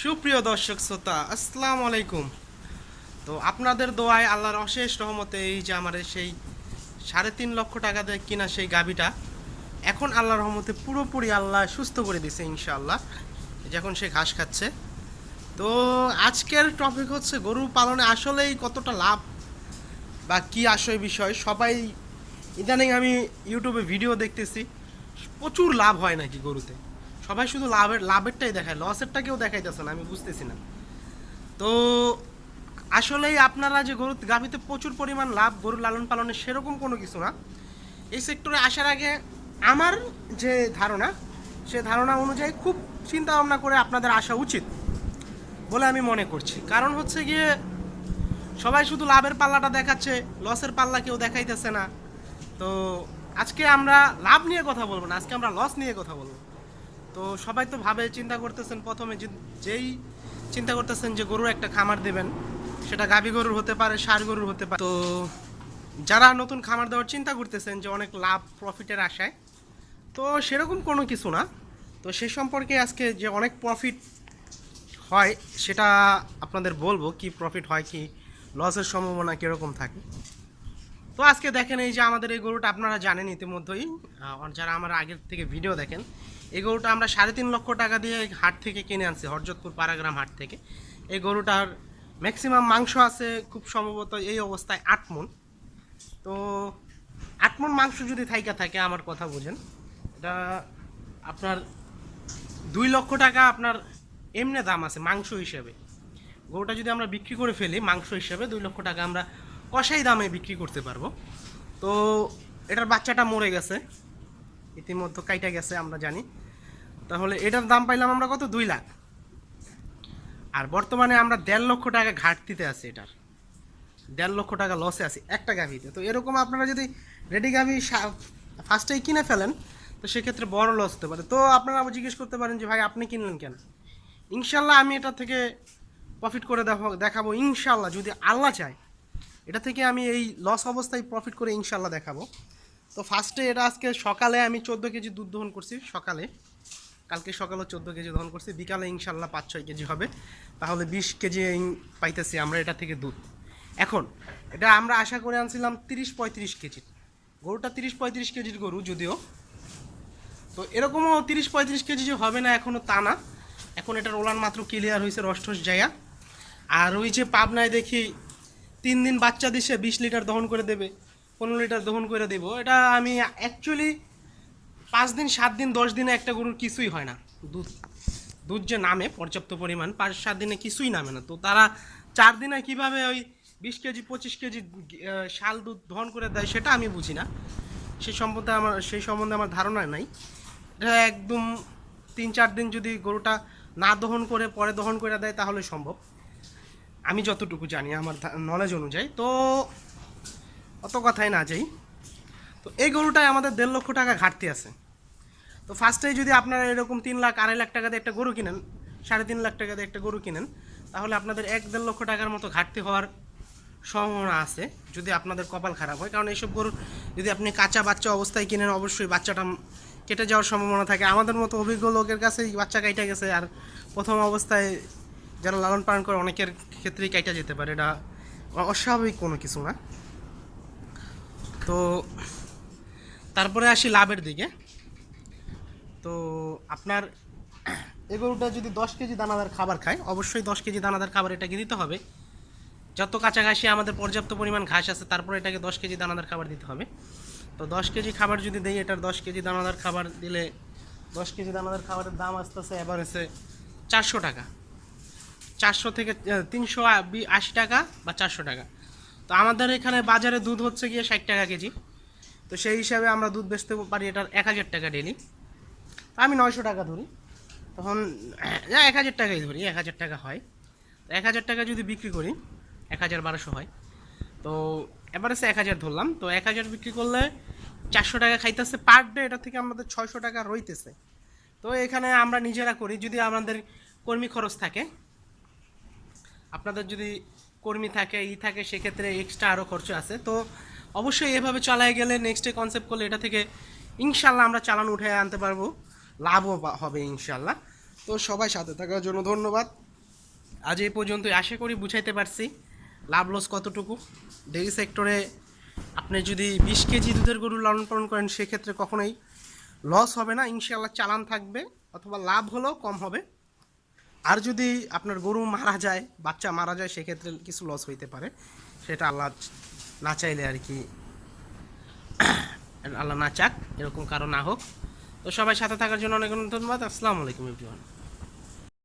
সুপ্রিয় দর্শক শ্রোতা, আসসালামু আলাইকুম। তো আপনাদের দোয়ায় আল্লাহর অশেষ রহমতে এই যে আমাদের সেই 3.5 লক্ষ টাকা দিয়ে কিনা সেই গাভীটা এখন আল্লাহর রহমতে পুরোপুরি আল্লাহ সুস্থ করে দিছে ইনশাআল্লাহ। যখন সে ঘাস খাচ্ছে। তো আজকের টপিক হচ্ছে গরু পালনে আসলেই কতটা লাভ বা কি আসলে বিষয়। সবাই ইদানিং আমি ইউটিউবে ভিডিও দেখতেছি, প্রচুর লাভ হয় নাকি গরুতে। সবাই শুধু লাভেরটাই দেখায়, লসেরটা কেউ দেখাইতেছে না, আমি বুঝতেছি না। তো আসলেই আপনারা যে গরু গাভীতে প্রচুর পরিমাণ লাভ গরু লালন পালনে সেরকম কোনো কিছু না। এই সেক্টরে আসার আগে আমার যে ধারণা, সে ধারণা অনুযায়ী খুব চিন্তা ভাবনা করে আপনাদের আসা উচিত বলে আমি মনে করছি। কারণ হচ্ছে গিয়ে সবাই শুধু লাভের পাল্লাটা দেখাচ্ছে, লসের পাল্লা কেউ দেখাইতেছে না। তো আজকে আমরা লাভ নিয়ে কথা বলবো না, আজকে আমরা লস নিয়ে কথা বলবো। তো সবাই তো ভাবে চিন্তা করতেছেন প্রথমে যেই চিন্তা করতেছেন যে গরুর একটা খামার দেবেন, সেটা গাভী গরুর হতে পারে, ষাঁড় গরুর হতে পারে। তো যারা নতুন খামার দেওয়ার চিন্তা করতেছেন যে অনেক লাভ প্রফিটের আশায়, তো সেরকম কোনো কিছু না। তো সে সম্পর্কে আজকে যে অনেক প্রফিট হয় সেটা আপনাদের বলবো, কি প্রফিট হয়, কি লসের সম্ভাবনা কীরকম থাকে। তো আজকে দেখেন এই যে আমাদের এই গরুটা আপনারা জানেন ইতিমধ্যেই, যারা আমার আগের থেকে ভিডিও দেখেন, এই গরুটা আমরা 3.5 লক্ষ টাকা দিয়ে হাট থেকে কিনে আনছি, হরজতপুর পাড়াগ্রাম হাট থেকে। এই গরুটার ম্যাক্সিমাম মাংস আছে খুব সম্ভবত এই অবস্থায় 8 মণ। তো 8 মণ মাংস যদি থাইকা থাকে, আমার কথা বুঝেন, এটা আপনার 2 লক্ষ টাকা আপনার এমনি দাম আছে মাংস হিসেবে। গরুটা যদি আমরা বিক্রি করে ফেলি মাংস হিসেবে 2 লক্ষ টাকা আমরা কষাই দামে বিক্রি করতে পারবো। তো এটার বাচ্চাটা মরে গেছে, ইতিমধ্যে কাইটা গেছে আমরা জানি। তাহলে এটার দাম পাইলাম আমরা কত, 2 লাখ। আর বর্তমানে আমরা 1.5 লক্ষ টাকা ঘাটতিতে আছি, এটার 1.5 লক্ষ টাকা লসে আছি একটা গাভিতে। তো এরকম আপনারা যদি রেডি গাভি ফার্স্টেই কিনে ফেলেন, তো সেক্ষেত্রে বড় লস হতে পারে। তো আপনারা জিজ্ঞেস করতে পারেন যে ভাই আপনি কিনলেন কেন। ইনশাল্লাহ আমি এটা থেকে প্রফিট করে দেখাবো ইনশাল্লাহ, যদি আল্লাহ চায়। এটা থেকে আমি এই লস অবস্থায় প্রফিট করে ইনশাল্লাহ দেখাবো। তো ফার্স্টে এটা আজকে সকালে আমি 14 কেজি দুধ দহন করছি সকালে, কালকে সকালে 14 কেজি দহন করছি, বিকালে ইনশাল্লাহ 5-6 কেজি হবে, তাহলে 20 কেজি পাইতেছি আমরা এটা থেকে দুধ। এখন এটা আমরা আশা করে আনছিলাম 30-35 কেজি, গরুটা 30-35 কেজির গরু যদিও। তো এরকমও 30-35 কেজি যে হবে না এখনও তা না। এখন এটার ওলান মাত্র ক্লিয়ার হয়েছে, রসঠস জায়গা। আর ওই যে পাবনায় দেখি 3 দিন বাচ্চা দিছে 20 লিটার দহন করে দেবে, 15 লিটার দহন করে দেব। এটা আমি অ্যাকচুয়ালি 5 দিন 7 দিন 10 দিনে একটা গরুর কিছুই হয় না, দুধ দুধ যে নামে পর্যাপ্ত পরিমাণ 5-7 দিনে কিছুই নামে না। তো তারা 4 দিনে কীভাবে ওই 20 কেজি 25 কেজি শাল দুধ দহন করে দেয় সেটা আমি বুঝি না। সেই সম্বন্ধে আমার ধারণা নাই। এটা একদম 3-4 দিন যদি গরুটা না দহন করে পরে দহন করে দেয় তাহলে সম্ভব, আমি যতটুকু জানি আমার নলেজ অনুযায়ী। তো অত কথাই না যাই। তো এই গরুটায় আমাদের 1.5 লক্ষ টাকা ঘাটতি আছে। তো ফার্স্টেই যদি আপনারা এরকম 3 লাখ 2.5 লাখ টাকা দিয়ে একটা গরু কিনেন, 3.5 লাখ টাকা দিয়ে একটা গরু কিনেন, তাহলে আপনাদের 1-1.5 লক্ষ টাকার মতো ঘাটতি হওয়ার সম্ভাবনা আছে যদি আপনাদের কপাল খারাপ হয়। কারণ এইসব গরু যদি আপনি কাঁচা বাচ্চা অবস্থায় কিনেন, অবশ্যই বাচ্চাটা কেটে যাওয়ার সম্ভাবনা থাকে। আমাদের মতো অভিজ্ঞ লোকের কাছে বাচ্চা কাইটা গেছে, আর প্রথম অবস্থায় যারা লালন পালন করে অনেকের ক্ষেত্রেই কাইটা যেতে পারে, এটা অস্বাভাবিক কোনো কিছু না। তো তারপরে আসি লাভের দিকে। তো আপনার এই গরুটা যদি 10 কেজি দানাদার খাবার খায়, অবশ্যই 10 কেজি দানাদার খাবার এটাকে দিতে হবে। যত কাছাকাছি আমাদের পর্যাপ্ত পরিমাণ ঘাস আছে তারপরে এটাকে 10 কেজি দানাদার খাবার দিতে হবে। তো 10 কেজি খাবার যদি দেই, এটার 10 কেজি দানাদার খাবার দিলে 10 কেজি দানাদার খাবারের দাম আসতেছে এভারেজে 400 টাকা, 400 থেকে 380 টাকা বা 400 টাকা। তো আমাদের এখানে বাজারে দুধ হচ্ছে গিয়ে 60 টাকা কেজি। তো সেই হিসাবে আমরা দুধ বেচতে পারি এটার 1000 টাকা ডেলি। আমি 900 টাকা ধরি, তখন 1000 টাকাই ধরি, 1000 টাকা হয়। তো 1000 টাকা যদি বিক্রি করি 1200 হয়। তো এবারে 1000 ধরলাম, তো 1000 বিক্রি করলে 400 টাকা খাইতেছে পার ডে, এটা থেকে আমাদের 600 টাকা রইতেছে। তো এখানে আমরা নিজেরা করি, যদি আমাদের কর্মী খরচ থাকে, আপনাদের যদি কর্মী থাকে থাকে সেক্ষেত্রে এক্সট্রা আরও খরচ আছে। তো অবশ্যই এভাবে চালায় গেলে নেক্সটে কনসেপ্ট করলে এটা থেকে ইনশাল্লাহ আমরা চালান উঠে আনতে পারবো, লাভও হবে ইনশাল্লাহ। তো সবাই সাথে থাকার জন্য ধন্যবাদ। আজ এই পর্যন্তই, আশা করি বুঝাইতে পারছি লাভ লস কতটুকু। ডেইরি সেক্টরে আপনি যদি 20 কেজি দুধের গরু লালন পালন করেন সেক্ষেত্রে কখনোই লস হবে না, ইনশাআল্লাহ চালান থাকবে, অথবা লাভ হলেও কম হবে। আর যদি আপনার গরু মারা যায়, বাচ্চা মারা যায়, সেক্ষেত্রে কিছু লস হইতে পারে, সেটা আল্লাহ না চাইলে আর কি, আল্লাহ না চাক এরকম কারো না হোক। তো সবাই সাথে থাকার জন্য অনেক অনেক ধন্যবাদ। আসসালামু আলাইকুম এভরিওয়ান।